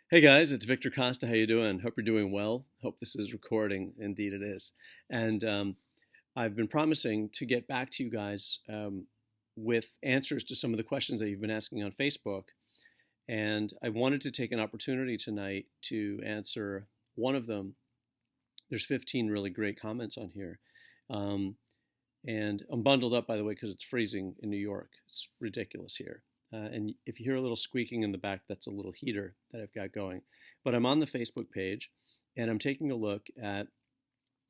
Hey guys, it's Victor Costa. How you doing? Hope you're doing well. Hope this is recording. Indeed, it is. And I've been promising to get back to you guys with answers to some of the questions that you've been asking on Facebook. And I wanted to take an opportunity tonight to answer one of them. There's 15 really great comments on here. Um, and I'm bundled up, by the way, because it's freezing in New York. It's ridiculous here. And if you hear a little squeaking in the back, that's a little heater that I've got going. But I'm on the Facebook page and I'm taking a look at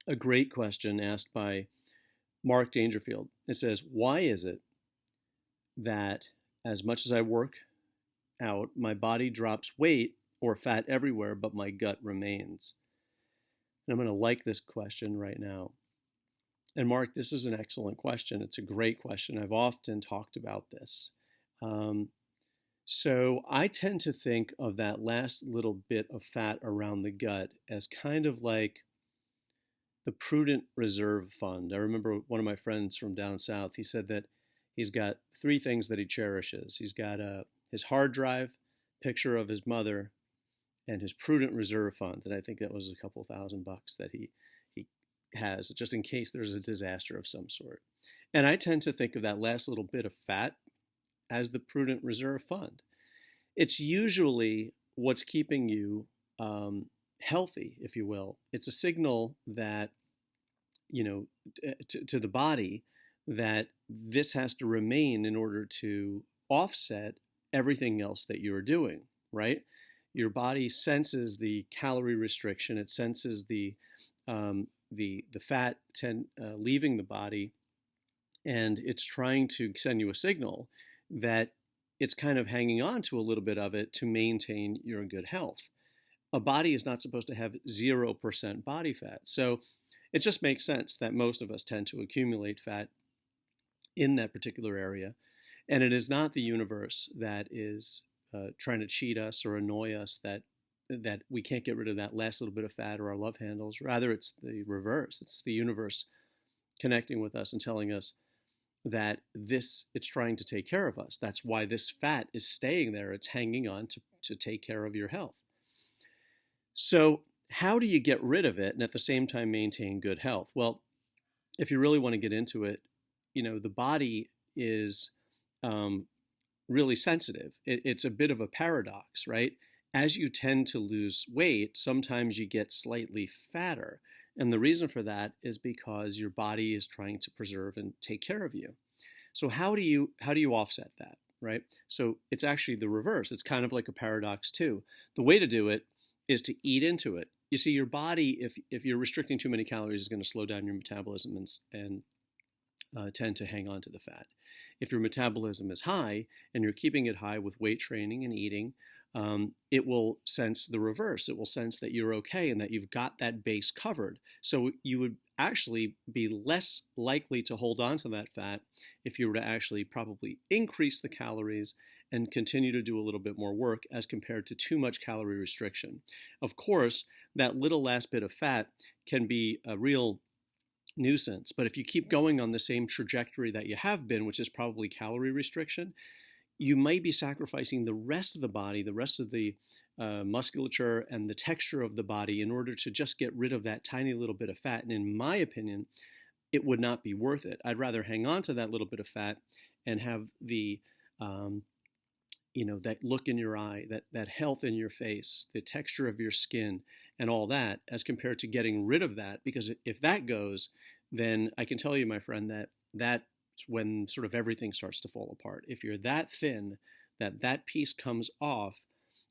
a great question asked by Mark Dangerfield. It says, why is it that as much as I work out, my body drops weight or fat everywhere, but my gut remains? And I'm going to like this question right now. And Mark, this is an excellent question. It's a great question. I've often talked about this. Um, so I tend to think of that last little bit of fat around the gut as kind of like the prudent reserve fund. I remember one of my friends from down south, he said that he's got three things that he cherishes. He's got his hard drive, picture of his mother, and his prudent reserve fund. And I think that was a couple $1,000 that he has just in case there's a disaster of some sort. And I tend to think of that last little bit of fat as the prudent reserve fund. It's usually what's keeping you healthy, if you will. It's a signal that, to the body that this has to remain in order to offset everything else that you're doing, right? Your body senses the calorie restriction. It senses the fat leaving the body, and it's trying to send you a signal that it's kind of hanging on to a little bit of it to maintain your good health. A body is not supposed to have 0% body fat. So it just makes sense that most of us tend to accumulate fat in that particular area. And it is not the universe that is trying to cheat us or annoy us that we can't get rid of that last little bit of fat or our love handles. Rather, it's the reverse. It's the universe connecting with us and telling us that it's trying to take care of us. That's why this fat is staying there. It's hanging on to take care of your health. So how do you get rid of it and at the same time maintain good health? Well, if you really want to get into it, the body is really sensitive. It's a bit of a paradox, right? As you tend to lose weight, sometimes you get slightly fatter. And the reason for that is because your body is trying to preserve and take care of you. So how do you offset that, right? So it's actually the reverse. It's kind of like a paradox too. The way to do it is to eat into it. You see, your body, if you're restricting too many calories, is going to slow down your metabolism and tend to hang on to the fat. If your metabolism is high and you're keeping it high with weight training and eating, it will sense the reverse. It will sense that you're okay and that you've got that base covered. So you would actually be less likely to hold on to that fat if you were to actually probably increase the calories and continue to do a little bit more work as compared to too much calorie restriction. Of course, that little last bit of fat can be a real nuisance, but if you keep going on the same trajectory that you have been, which is probably calorie restriction, you might be sacrificing the rest of the body, the rest of the musculature and the texture of the body in order to just get rid of that tiny little bit of fat. And in my opinion, it would not be worth it. I'd rather hang on to that little bit of fat and have the, that look in your eye, that health in your face, the texture of your skin and all that, as compared to getting rid of that. Because if that goes, then I can tell you, my friend, that's when sort of everything starts to fall apart. If you're that thin that piece comes off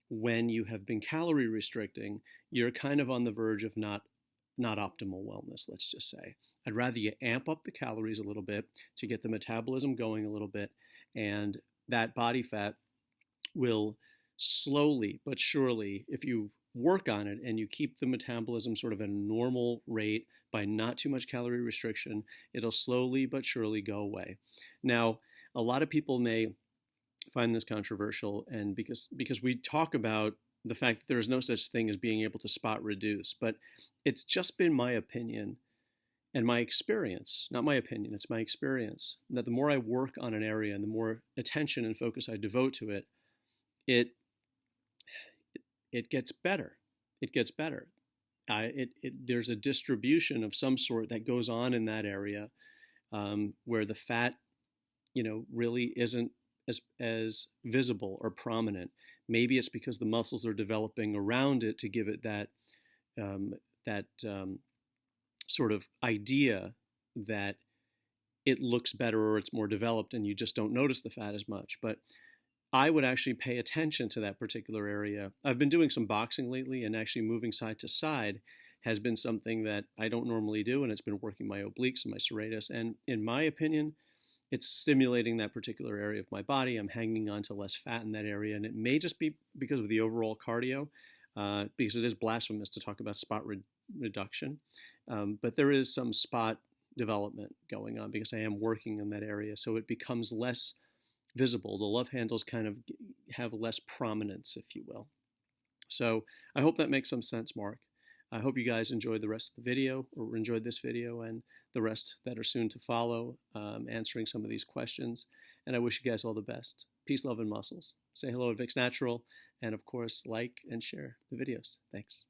when you have been calorie restricting, you're kind of on the verge of not optimal wellness, let's just say. I'd rather you amp up the calories a little bit to get the metabolism going a little bit, and that body fat will slowly but surely, if you work on it and you keep the metabolism sort of at a normal rate by not too much calorie restriction, it'll slowly but surely go away. Now, a lot of people may find this controversial, and because we talk about the fact that there is no such thing as being able to spot reduce, but it's just been my opinion and my experience, not my opinion, it's my experience, that the more I work on an area and the more attention and focus I devote to it, it it gets better. It gets better. There's a distribution of some sort that goes on in that area where the fat, really isn't as visible or prominent. Maybe it's because the muscles are developing around it to give it that sort of idea that it looks better or it's more developed, and you just don't notice the fat as much. But I would actually pay attention to that particular area. I've been doing some boxing lately, and actually moving side to side has been something that I don't normally do, and it's been working my obliques and my serratus. And in my opinion, it's stimulating that particular area of my body. I'm hanging on to less fat in that area, and it may just be because of the overall cardio, because it is blasphemous to talk about spot reduction. But there is some spot development going on because I am working in that area, so it becomes less visible. The love handles kind of have less prominence, if you will. So I hope that makes some sense, Mark. I hope you guys enjoyed the rest of the video, or enjoyed this video and the rest that are soon to follow, answering some of these questions. And I wish you guys all the best. Peace, love, and muscles. Say hello at Vicsnatural, and of course, like and share the videos. Thanks.